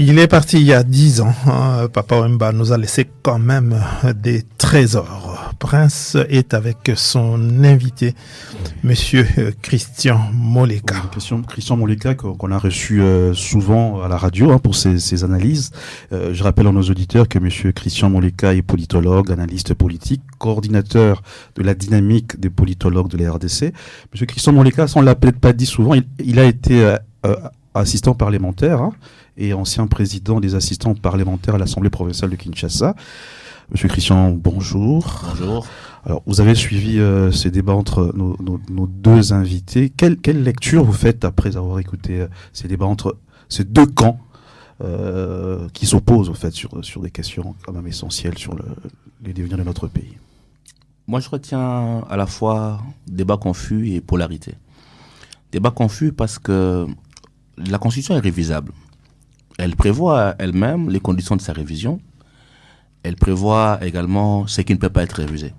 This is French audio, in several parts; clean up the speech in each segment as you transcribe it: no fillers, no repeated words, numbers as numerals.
Il est parti il y a 10 ans. Papa Wemba nous a laissé quand même des trésors. Prince est avec son invité, Monsieur Christian Moleka. Christian Moleka qu'on a reçu souvent à la radio pour ses analyses. Je rappelle à nos auditeurs que Monsieur Christian Moleka est politologue, analyste politique, coordinateur de la dynamique des politologues de la RDC. Monsieur Christian Moleka, ça on l'a peut-être pas dit souvent, il a été assistant parlementaire et ancien président des assistants parlementaires à l'Assemblée provinciale de Kinshasa. Monsieur Christian, bonjour. Bonjour. Alors, vous avez suivi ces débats entre nos deux invités. Quelle lecture vous faites après avoir écouté ces débats entre ces deux camps qui s'opposent au fait sur des questions quand même essentielles sur les devenirs de notre pays? Moi, je retiens à la fois débat confus et polarité. Débat confus parce que la Constitution est révisable. Elle prévoit elle-même les conditions de sa révision. Elle prévoit également ce qui ne peut pas être révisé.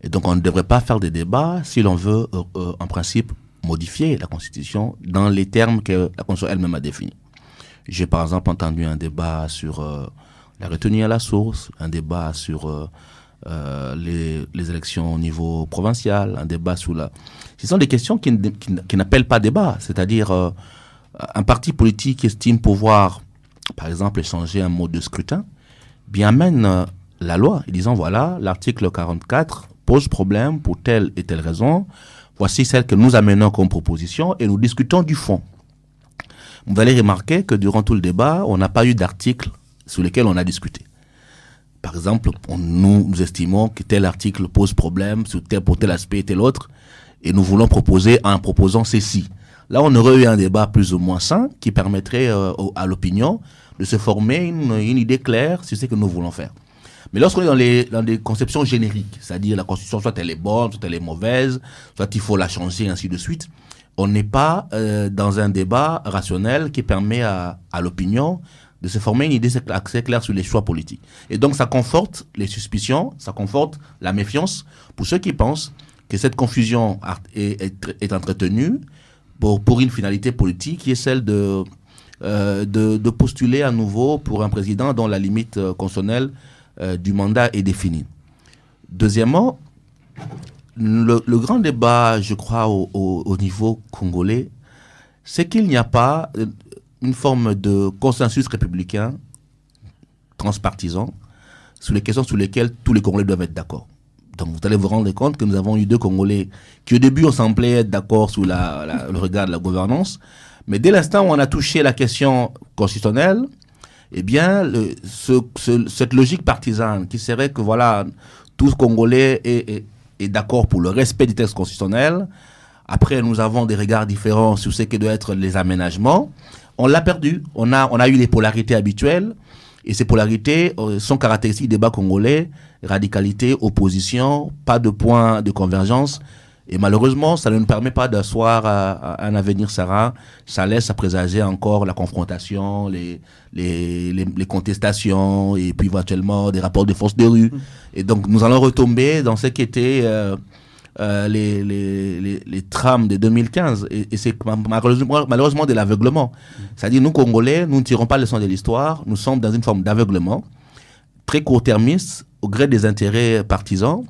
Et donc, on ne devrait pas faire des débats si l'on veut, en principe, modifier la Constitution dans les termes que la Constitution elle-même a définis. J'ai par exemple entendu un débat sur la retenue à la source, un débat sur les élections au niveau provincial, un débat sur la... Ce sont des questions qui n'appellent pas débat, c'est-à-dire un parti politique qui estime pouvoir, par exemple, changer un mode de scrutin, bien amène la loi, en disant voilà, l'article 44 pose problème pour telle et telle raison, voici celle que nous amenons comme proposition et nous discutons du fond. Vous allez remarquer que durant tout le débat, on n'a pas eu d'article sur lequel on a discuté. Par exemple, nous estimons que tel article pose problème pour tel aspect et tel autre, et nous voulons proposer en proposant ceci. Là, on aurait eu un débat plus ou moins sain qui permettrait à l'opinion de se former une idée claire sur ce que nous voulons faire. Mais lorsqu'on est dans des conceptions génériques, c'est-à-dire la Constitution, soit elle est bonne, soit elle est mauvaise, soit il faut la changer, ainsi de suite, on n'est pas dans un débat rationnel qui permet à l'opinion de se former une idée assez claire sur les choix politiques. Et donc, ça conforte les suspicions, ça conforte la méfiance pour ceux qui pensent que cette confusion est entretenue pour une finalité politique qui est celle de postuler à nouveau pour un président dont la limite constitutionnelle du mandat est définie. Deuxièmement, le grand débat, je crois, au niveau congolais, c'est qu'il n'y a pas une forme de consensus républicain transpartisan sur les questions sur lesquelles tous les Congolais doivent être d'accord. Donc vous allez vous rendre compte que nous avons eu deux Congolais qui au début ont semblé être d'accord sous le regard de la gouvernance, mais dès l'instant où on a touché la question constitutionnelle, eh bien cette logique partisane qui serait que voilà, tout Congolais est d'accord pour le respect du texte constitutionnel, après nous avons des regards différents sur ce que doivent être les aménagements, on l'a perdu, on a eu les polarités habituelles. Et ces polarités sont caractéristiques du débat congolais, radicalité, opposition, pas de point de convergence. Et malheureusement, ça ne nous permet pas d'asseoir un avenir serein. Ça laisse à présager encore la confrontation, les contestations, et puis éventuellement des rapports de force de rue. Et donc, nous allons retomber dans ce qui était les trames de 2015. Et c'est malheureusement de l'aveuglement. C'est-à-dire, nous, Congolais, nous ne tirons pas leçon de l'histoire. Nous sommes dans une forme d'aveuglement, très court-termiste, au gré des intérêts partisans.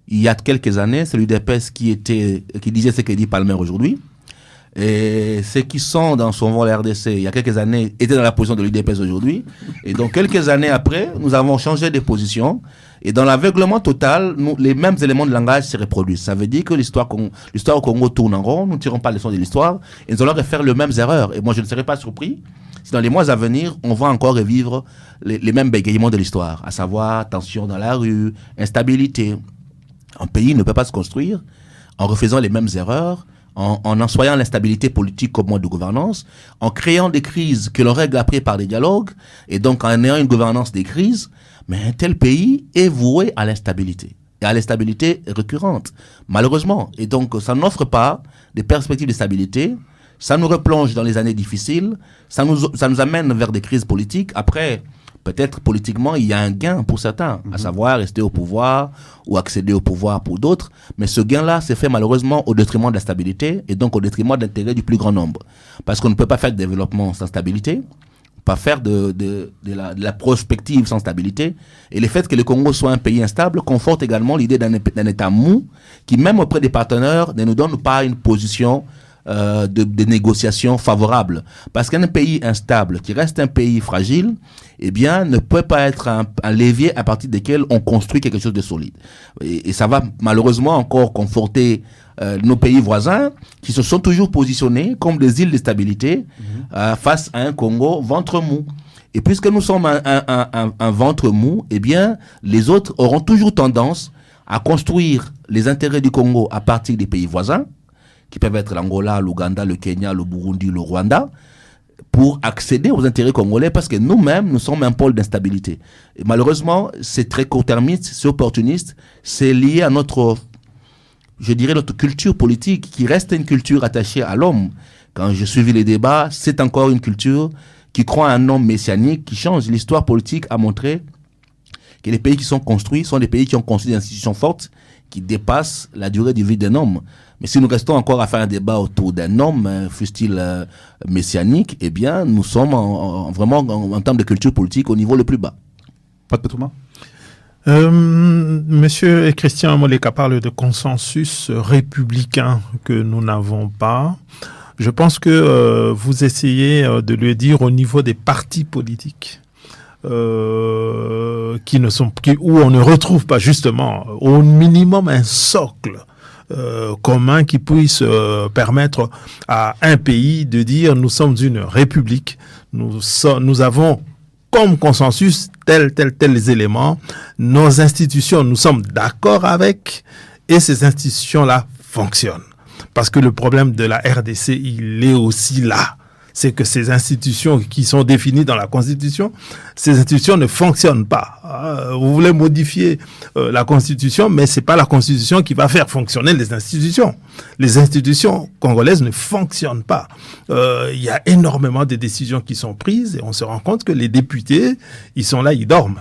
Il y a quelques années, c'est l'UDPS qui disait ce que dit Palmer aujourd'hui. Et ceux qui sont dans son vol RDC, il y a quelques années, étaient dans la position de l'UDPS aujourd'hui. Et donc, quelques années après, nous avons changé de position. Et dans l'aveuglement total, les mêmes éléments de langage se reproduisent. Ça veut dire que l'histoire au Congo tourne en rond, nous ne tirons pas les leçons de l'histoire, et nous allons refaire les mêmes erreurs. Et moi, je ne serais pas surpris si dans les mois à venir, on va encore revivre les mêmes bégayements de l'histoire, à savoir tension dans la rue, instabilité. Un pays ne peut pas se construire en refaisant les mêmes erreurs, en ensoyant l'instabilité politique comme mode de gouvernance, en créant des crises que l'on règle après par des dialogues, et donc en ayant une gouvernance des crises. Mais un tel pays est voué à l'instabilité, et à l'instabilité récurrente, malheureusement. Et donc, ça n'offre pas des perspectives de stabilité, ça nous replonge dans les années difficiles, ça nous amène vers des crises politiques. Après, peut-être politiquement, il y a un gain pour certains, à savoir rester au pouvoir ou accéder au pouvoir pour d'autres. Mais ce gain-là s'est fait malheureusement au détriment de la stabilité et donc au détriment de l'intérêt du plus grand nombre. Parce qu'on ne peut pas faire de développement sans stabilité, pas faire de la prospective sans stabilité. Et le fait que le Congo soit un pays instable conforte également l'idée d'un État mou qui, même auprès des partenaires, ne nous donne pas une position de négociation favorable. Parce qu'un pays instable, qui reste un pays fragile, eh bien, ne peut pas être un levier à partir duquel on construit quelque chose de solide. Et ça va malheureusement encore conforter nos pays voisins qui se sont toujours positionnés comme des îles de stabilité face à un Congo ventre mou. Et puisque nous sommes un ventre mou, eh bien, les autres auront toujours tendance à construire les intérêts du Congo à partir des pays voisins, qui peuvent être l'Angola, l'Ouganda, le Kenya, le Burundi, le Rwanda, pour accéder aux intérêts congolais, parce que nous-mêmes, nous sommes un pôle d'instabilité. Et malheureusement, c'est très court-termiste, c'est opportuniste, c'est lié à notre culture politique, qui reste une culture attachée à l'homme. Quand j'ai suivi les débats, c'est encore une culture qui croit à un homme messianique, qui change. L'histoire politique a montré que les pays qui sont construits sont des pays qui ont construit des institutions fortes, qui dépassent la durée de vie d'un homme. Mais si nous restons encore à faire un débat autour d'un homme, fût-il messianique, eh bien, nous sommes vraiment en termes de culture politique au niveau le plus bas. Pas de Petouma? Monsieur Christian Moleka parle de consensus républicain que nous n'avons pas. Je pense que vous essayez de le dire au niveau des partis politiques. Où on ne retrouve pas justement au minimum un socle commun qui puisse permettre à un pays de dire nous sommes une république, nous avons comme consensus tels éléments, nos institutions nous sommes d'accord avec et ces institutions-là fonctionnent. Parce que le problème de la RDC, il est aussi là. C'est que ces institutions qui sont définies dans la Constitution, ces institutions ne fonctionnent pas. Vous voulez modifier la Constitution, mais c'est pas la Constitution qui va faire fonctionner les institutions. Les institutions congolaises ne fonctionnent pas. Il y a énormément de décisions qui sont prises et on se rend compte que les députés, ils sont là, ils dorment.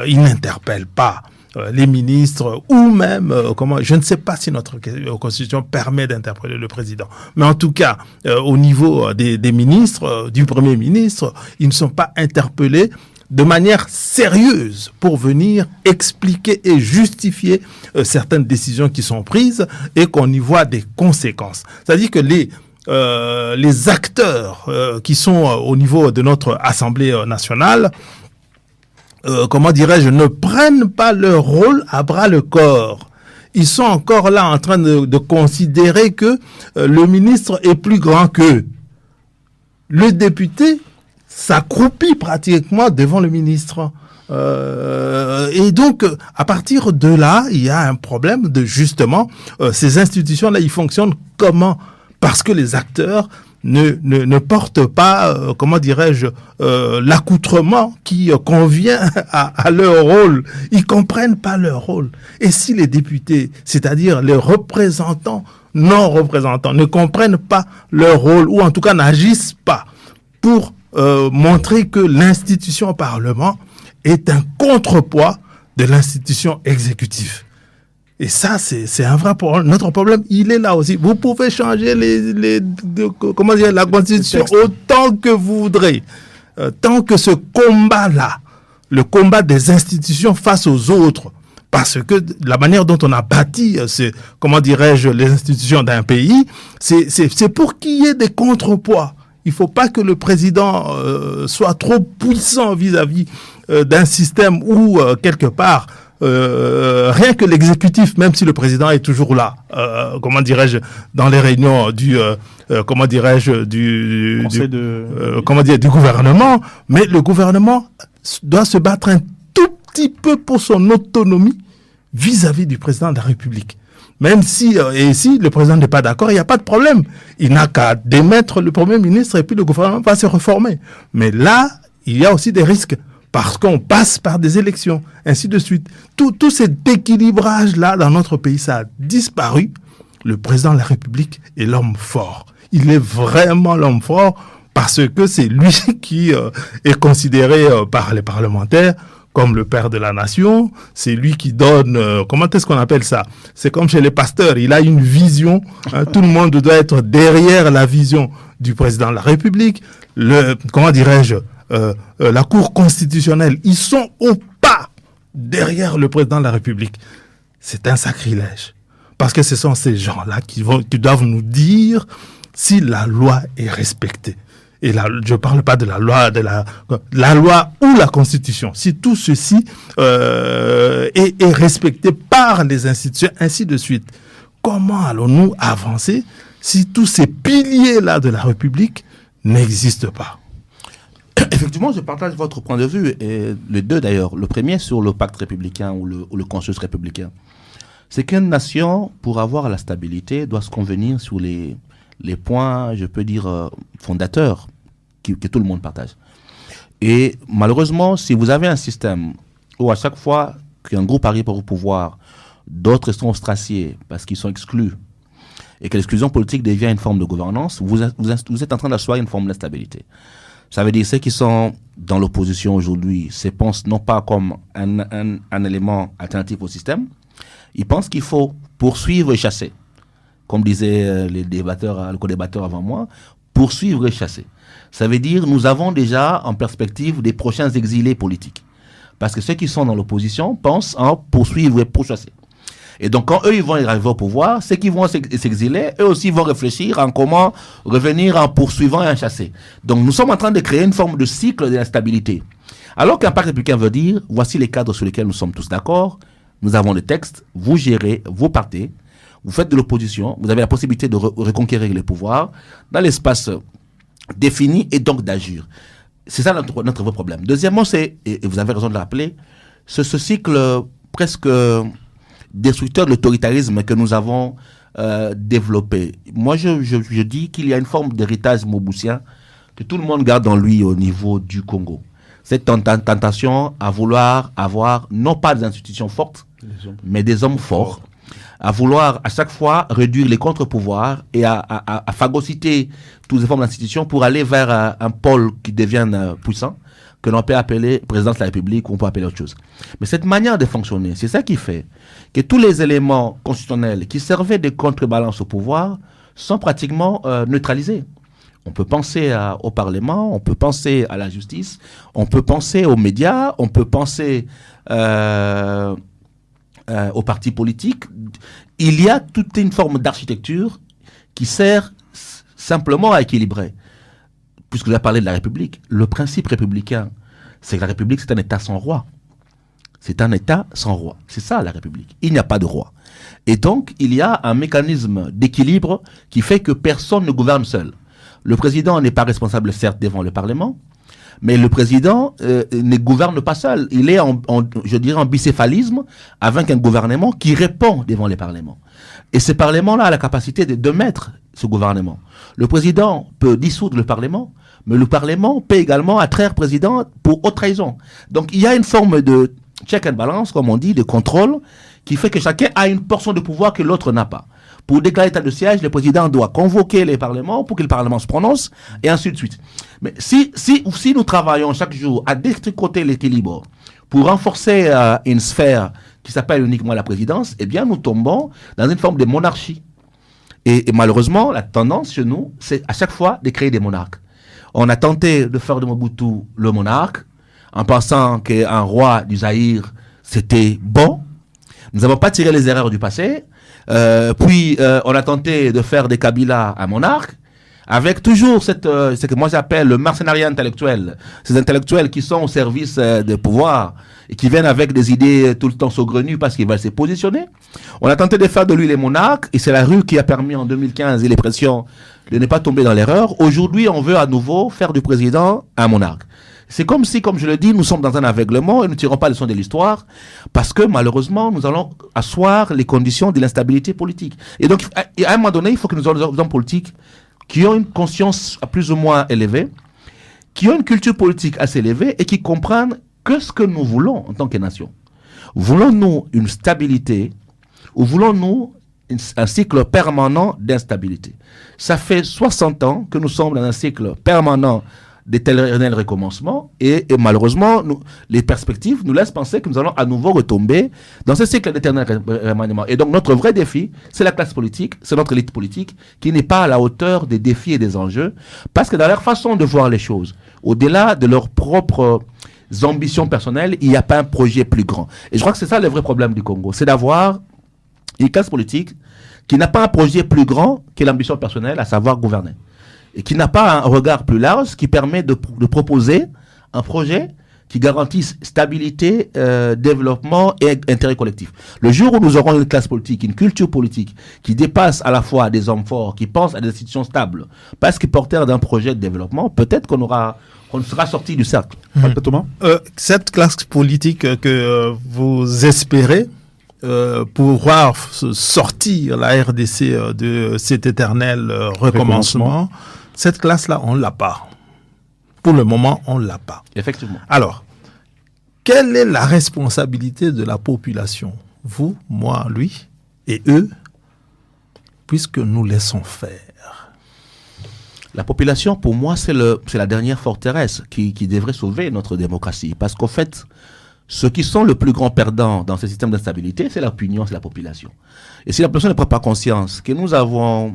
Ils n'interpellent pas les ministres ou même je ne sais pas si notre constitution permet d'interpeller le président, mais en tout cas au niveau des ministres, du premier ministre, ils ne sont pas interpellés de manière sérieuse pour venir expliquer et justifier certaines décisions qui sont prises et qu'on y voit des conséquences. C'est-à-dire que les acteurs qui sont au niveau de notre Assemblée nationale ne prennent pas leur rôle à bras le corps. Ils sont encore là en train de considérer que le ministre est plus grand qu'eux. Le député s'accroupit pratiquement devant le ministre. Et donc, à partir de là, il y a un problème de justement, ces institutions-là, ils fonctionnent comment? Parce que les acteurs ne portent pas, l'accoutrement qui convient à leur rôle. Ils comprennent pas leur rôle. Et si les députés, c'est-à-dire les représentants, non-représentants, ne comprennent pas leur rôle, ou en tout cas n'agissent pas pour montrer que l'institution Parlement est un contrepoids de l'institution exécutive. Et ça, c'est un vrai problème. Notre problème, il est là aussi. Vous pouvez changer la Constitution autant que vous voudrez. Tant que ce combat-là, le combat des institutions face aux autres, parce que la manière dont on a bâti, les institutions d'un pays, c'est pour qu'il y ait des contrepoids. Il ne faut pas que le président soit trop puissant vis-à-vis d'un système où, quelque part, rien que l'exécutif, même si le président est toujours là, dans les réunions du gouvernement, mais le gouvernement doit se battre un tout petit peu pour son autonomie vis-à-vis du président de la République. Même si le président n'est pas d'accord, il n'y a pas de problème. Il n'a qu'à démettre le Premier ministre et puis le gouvernement va se reformer. Mais là, il y a aussi des risques. Parce qu'on passe par des élections, ainsi de suite. Tout cet équilibrage-là dans notre pays, ça a disparu. Le président de la République est l'homme fort. Il est vraiment l'homme fort parce que c'est lui qui est considéré par les parlementaires comme le père de la nation. C'est lui qui donne, comment est-ce qu'on appelle ça? C'est comme chez les pasteurs, il a une vision, tout le monde doit être derrière la vision du président de la République. Comment dirais-je, la Cour constitutionnelle, ils sont au pas derrière le président de la République. C'est un sacrilège. Parce que ce sont ces gens-là qui doivent nous dire si la loi est respectée. Et là, je parle pas de la loi ou la Constitution. Si tout ceci est respecté par les institutions, ainsi de suite. Comment allons-nous avancer si tous ces piliers-là de la République n'existent pas? Effectivement, je partage votre point de vue, et les deux d'ailleurs. Le premier sur le pacte républicain ou le consensus républicain. C'est qu'une nation, pour avoir la stabilité, doit se convenir sur les points, je peux dire, fondateurs que tout le monde partage. Et malheureusement, si vous avez un système où à chaque fois qu'un groupe arrive au pouvoir, d'autres sont ostraciés parce qu'ils sont exclus, et que l'exclusion politique devient une forme de gouvernance, vous êtes en train d'asseoir une forme d'instabilité. Ça veut dire que ceux qui sont dans l'opposition aujourd'hui se pensent non pas comme un élément alternatif au système, ils pensent qu'il faut poursuivre et chasser. Comme disaient les co-débatteurs avant moi, poursuivre et chasser. Ça veut dire nous avons déjà en perspective des prochains exilés politiques. Parce que ceux qui sont dans l'opposition pensent en poursuivre et pourchasser. Et donc quand eux ils vont arriver au pouvoir, ceux qui vont s'exiler, eux aussi vont réfléchir en comment revenir en poursuivant et en chasser. Donc nous sommes en train de créer une forme de cycle de l'instabilité. Alors qu'un pacte républicain veut dire, voici les cadres sur lesquels nous sommes tous d'accord, nous avons le texte, vous gérez, vous partez, vous faites de l'opposition, vous avez la possibilité de reconquérir les pouvoirs dans l'espace défini et donc d'agir. C'est ça notre vrai problème. Deuxièmement, c'est, et vous avez raison de le rappeler, ce cycle presque destructeur de l'autoritarisme que nous avons développé. Moi, je dis qu'il y a une forme d'héritage mobussien que tout le monde garde en lui au niveau du Congo. Cette tentation à vouloir avoir non pas des institutions fortes, mais des hommes forts, à vouloir à chaque fois réduire les contre-pouvoirs et à phagocyter toutes les formes d'institutions pour aller vers un pôle qui devienne puissant, que l'on peut appeler présidence de la République ou on peut appeler autre chose. Mais cette manière de fonctionner, c'est ça qui fait que tous les éléments constitutionnels qui servaient de contrebalance au pouvoir sont pratiquement neutralisés. On peut penser au Parlement, on peut penser à la justice, on peut penser aux médias, on peut penser aux partis politiques. Il y a toute une forme d'architecture qui sert simplement à équilibrer. Puisque vous avez parlé de la République, le principe républicain, c'est que la République, c'est un État sans roi. C'est un État sans roi. C'est ça, la République. Il n'y a pas de roi. Et donc, il y a un mécanisme d'équilibre qui fait que personne ne gouverne seul. Le président n'est pas responsable, certes, devant le Parlement, mais le président ne gouverne pas seul. Il est, je dirais, en bicéphalisme avec un gouvernement qui répond devant les parlements. Et ce Parlement-là a la capacité de mettre ce gouvernement. Le président peut dissoudre le Parlement, mais le Parlement peut également attraire le président pour haute trahison. Donc il y a une forme de check and balance, comme on dit, de contrôle, qui fait que chacun a une portion de pouvoir que l'autre n'a pas. Pour déclarer l'état de siège, le président doit convoquer les parlements pour que le Parlement se prononce, et ainsi de suite. Mais si nous travaillons chaque jour à détricoter l'équilibre pour renforcer une sphère qui s'appelle uniquement la présidence, eh bien nous tombons dans une forme de monarchie. Et malheureusement, la tendance chez nous, c'est à chaque fois de créer des monarques. On a tenté de faire de Mobutu le monarque, en pensant qu'un roi du Zaïre, c'était bon. Nous n'avons pas tiré les erreurs du passé. Puis, on a tenté de faire des Kabila un monarque, avec toujours ce que moi j'appelle le mercenariat intellectuel. Ces intellectuels qui sont au service de pouvoir et qui viennent avec des idées tout le temps saugrenues parce qu'ils veulent se positionner. On a tenté de faire de lui les monarques, et c'est la rue qui a permis en 2015 et les pressions de ne pas tomber dans l'erreur. Aujourd'hui, on veut à nouveau faire du président un monarque. C'est comme si, comme je le dis, nous sommes dans un aveuglement et nous ne tirons pas leçon de l'histoire parce que malheureusement, nous allons asseoir les conditions de l'instabilité politique. Et donc, à un moment donné, il faut que nous ayons des hommes politiques qui ont une conscience plus ou moins élevée, qui ont une culture politique assez élevée et qui comprennent que ce que nous voulons en tant que nation. Voulons-nous une stabilité ou voulons-nous un cycle permanent d'instabilité. Ça fait 60 ans que nous sommes dans un cycle permanent d'éternel recommencement et malheureusement, les perspectives nous laissent penser que nous allons à nouveau retomber dans ce cycle d'éternel remaniement. Et donc notre vrai défi, c'est la classe politique, c'est notre élite politique qui n'est pas à la hauteur des défis et des enjeux, parce que dans leur façon de voir les choses, au-delà de leurs propres ambitions personnelles, il n'y a pas un projet plus grand. Et je crois que c'est ça le vrai problème du Congo, c'est d'avoir une classe politique qui n'a pas un projet plus grand que l'ambition personnelle, à savoir gouverner. Et qui n'a pas un regard plus large, qui permet de proposer un projet qui garantisse stabilité, développement et intérêt collectif. Le jour où nous aurons une classe politique, une culture politique qui dépasse à la fois des hommes forts, qui pensent à des institutions stables, parce qu'ils porteurs d'un projet de développement, peut-être qu'on sera sorti du cercle. Thomas, cette classe politique que vous espérez pouvoir sortir la RDC de cet éternel recommencement, cette classe-là, on ne l'a pas. Pour le moment, on ne l'a pas. Effectivement. Alors, quelle est la responsabilité de la population? Vous, moi, lui et eux, puisque nous laissons faire. La population, pour moi, c'est la dernière forteresse qui devrait sauver notre démocratie. Parce qu'en fait, ceux qui sont le plus grand perdant dans ce système d'instabilité, c'est l'opinion, c'est la population. Et si la population ne prend pas conscience que nous avons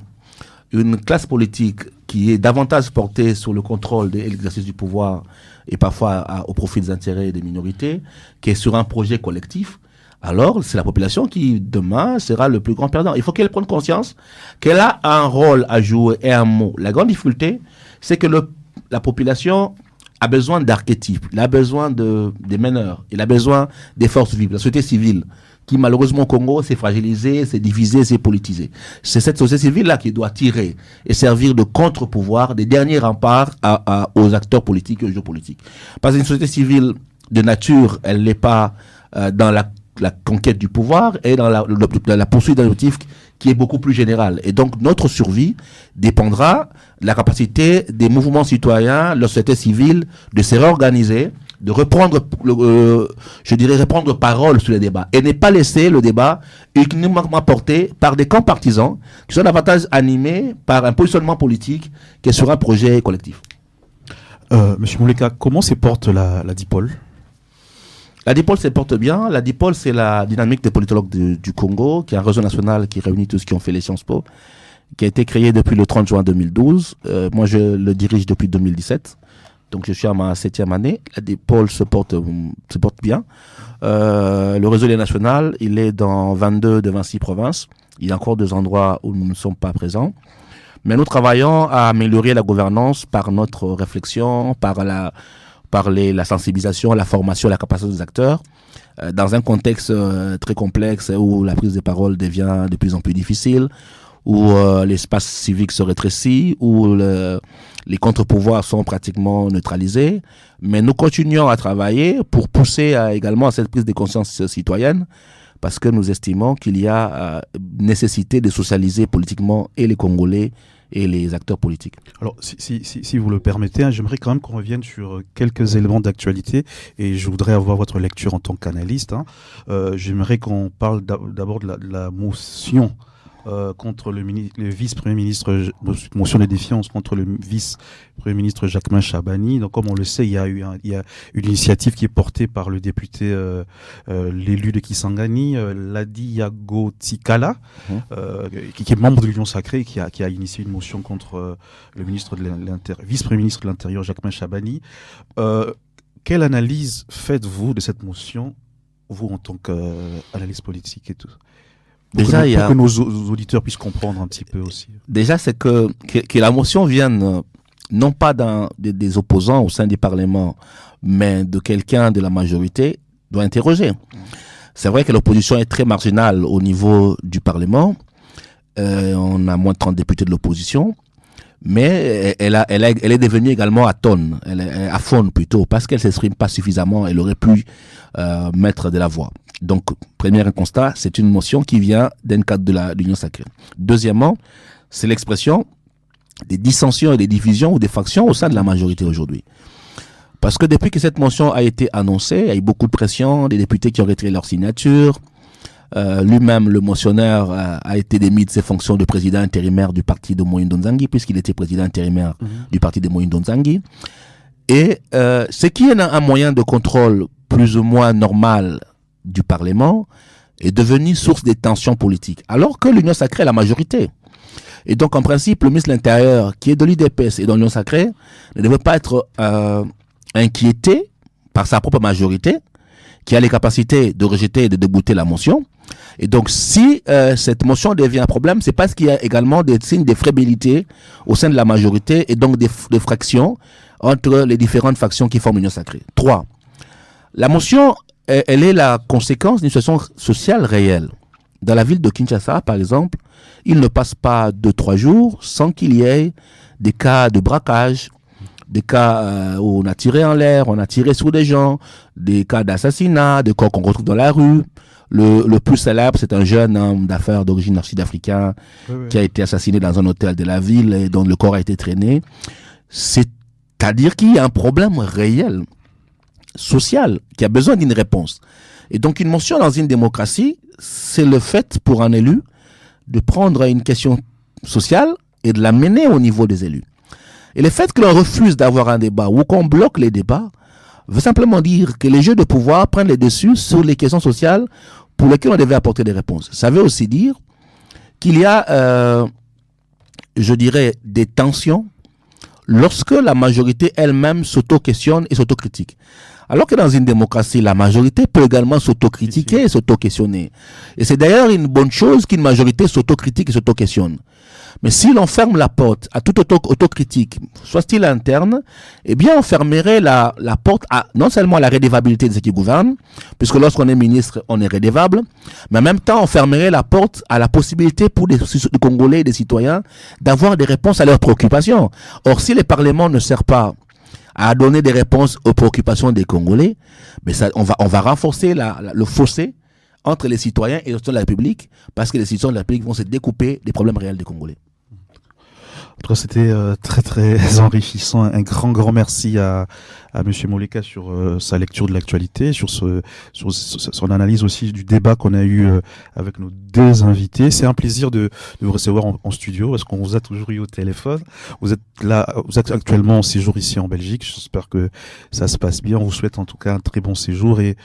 une classe politique qui est davantage portée sur le contrôle de l'exercice du pouvoir et parfois au profit des intérêts des minorités, qui est sur un projet collectif, alors c'est la population qui, demain, sera le plus grand perdant. Il faut qu'elle prenne conscience qu'elle a un rôle à jouer et un mot. La grande difficulté, c'est que la population a besoin d'archétypes, il a besoin des meneurs, il a besoin des forces vives, la société civile, qui malheureusement au Congo s'est fragilisée, s'est divisée, s'est politisée. C'est cette société civile-là qui doit tirer et servir de contre-pouvoir, des derniers remparts aux acteurs politiques et aux jeux politiques. Parce qu'une société civile de nature, elle n'est pas dans la conquête du pouvoir et dans la poursuite d'un objectif qui est beaucoup plus général. Et donc notre survie dépendra de la capacité des mouvements citoyens, de la société civile, de se réorganiser, de reprendre, reprendre parole sur les débats et ne pas laisser le débat uniquement porté par des camps partisans qui sont davantage animés par un positionnement politique que sur un projet collectif. Monsieur Mouleka, comment se porte la DIPOL? La DIPOL se porte bien. La DIPOL, c'est la dynamique des politologues du Congo, qui est un réseau national qui réunit tous ceux qui ont fait les Sciences Po, qui a été créé depuis le 30 juin 2012. Moi, je le dirige depuis 2017. Donc, je suis à ma 7e année. La DIPOL se porte bien. Le réseau national, il est dans 22 de 26 provinces. Il y a encore 2 endroits où nous ne sommes pas présents. Mais nous travaillons à améliorer la gouvernance par notre réflexion, par la sensibilisation, la formation, la capacité des acteurs, dans un contexte très complexe où la prise de parole devient de plus en plus difficile, où l'espace civique se rétrécit, où les contre-pouvoirs sont pratiquement neutralisés. Mais nous continuons à travailler pour pousser également à cette prise de conscience citoyenne, parce que nous estimons qu'il y a nécessité de socialiser politiquement et les Congolais et les acteurs politiques. Alors, si vous le permettez, j'aimerais quand même qu'on revienne sur quelques éléments d'actualité et je voudrais avoir votre lecture en tant qu'analyste. J'aimerais qu'on parle d'abord de la motion contre le vice-premier ministre, motion de défiance contre le vice-premier ministre Jacquemain Chabani. Donc, comme on le sait, il y a une initiative qui est portée par le député, l'élu de Kisangani, Ladi Yago Tikala, qui est membre de l'Union Sacrée, qui a initié une motion contre le vice-premier ministre de l'Intérieur Jacquemain Chabani. Quelle analyse faites-vous de cette motion, vous en tant qu'analyste politique et tout? Déjà, pour que nos auditeurs puissent comprendre un petit peu aussi. Déjà, c'est que la motion vienne non pas des opposants au sein du Parlement, mais de quelqu'un de la majorité, doit interroger. C'est vrai que l'opposition est très marginale au niveau du Parlement. On a moins de 30 députés de l'opposition. Mais elle est devenue également atone, aphone plutôt, parce qu'elle s'exprime pas suffisamment. Elle aurait pu mettre de la voix. Donc, premier constat, c'est une motion qui vient d'un cadre de l'Union Sacrée. Deuxièmement, c'est l'expression des dissensions et des divisions ou des factions au sein de la majorité aujourd'hui. Parce que depuis que cette motion a été annoncée, il y a eu beaucoup de pression, des députés qui ont retiré leur signature, Lui-même, le motionnaire, a été démis de ses fonctions de président intérimaire du parti de Moïse Nzangi, puisqu'il était président intérimaire du parti de Moïse Nzangi. Et ce qui est un moyen de contrôle plus ou moins normal du Parlement est devenu source des tensions politiques, alors que l'Union sacrée est la majorité. Et donc, en principe, le ministre de l'Intérieur, qui est de l'UDPS et de l'Union sacrée, ne devait pas être inquiété par sa propre majorité, qui a les capacités de rejeter et de débouter la motion. Et donc, si cette motion devient un problème, c'est parce qu'il y a également des signes de fébrilité au sein de la majorité et donc des fractions entre les différentes factions qui forment l'Union sacrée. 3. La motion, elle est la conséquence d'une situation sociale réelle. Dans la ville de Kinshasa, par exemple, il ne passe pas 2-3 jours sans qu'il y ait des cas de braquage, des cas où on a tiré en l'air, on a tiré sur des gens, des cas d'assassinat, des corps qu'on retrouve dans la rue. Le plus célèbre, c'est un jeune homme d'affaires d'origine sud-africain qui a été assassiné dans un hôtel de la ville et dont le corps a été traîné. C'est-à-dire qu'il y a un problème réel, social, qui a besoin d'une réponse. Et donc une motion dans une démocratie, c'est le fait pour un élu de prendre une question sociale et de la mener au niveau des élus. Et le fait que l'on refuse d'avoir un débat ou qu'on bloque les débats veut simplement dire que les jeux de pouvoir prennent les dessus sur les questions sociales pour lesquelles on devait apporter des réponses. Ça veut aussi dire qu'il y a, je dirais, des tensions lorsque la majorité elle-même s'auto-questionne et s'auto-critique. Alors que dans une démocratie, la majorité peut également s'auto-critiquer et s'auto-questionner. Et c'est d'ailleurs une bonne chose qu'une majorité s'auto-critique et s'auto-questionne. Mais si l'on ferme la porte à toute autocritique, soit-il interne, eh bien on fermerait la porte à non seulement à la rédévabilité de ceux qui gouvernent, puisque lorsqu'on est ministre, on est rédévable, mais en même temps on fermerait la porte à la possibilité pour les Congolais et des citoyens d'avoir des réponses à leurs préoccupations. Or, si les parlements ne servent pas à donner des réponses aux préoccupations des Congolais, mais ça, on va renforcer le fossé entre les citoyens et les citoyens de la République, parce que les citoyens de la République vont se découper des problèmes réels des Congolais. En tout cas, c'était très très enrichissant. Un grand merci à Monsieur Moleka sur sa lecture de l'actualité, sur son analyse aussi du débat qu'on a eu avec nos deux invités. C'est un plaisir de vous recevoir en studio, parce qu'on vous a toujours eu au téléphone. Vous êtes actuellement en séjour ici en Belgique. J'espère que ça se passe bien. On vous souhaite en tout cas un très bon séjour et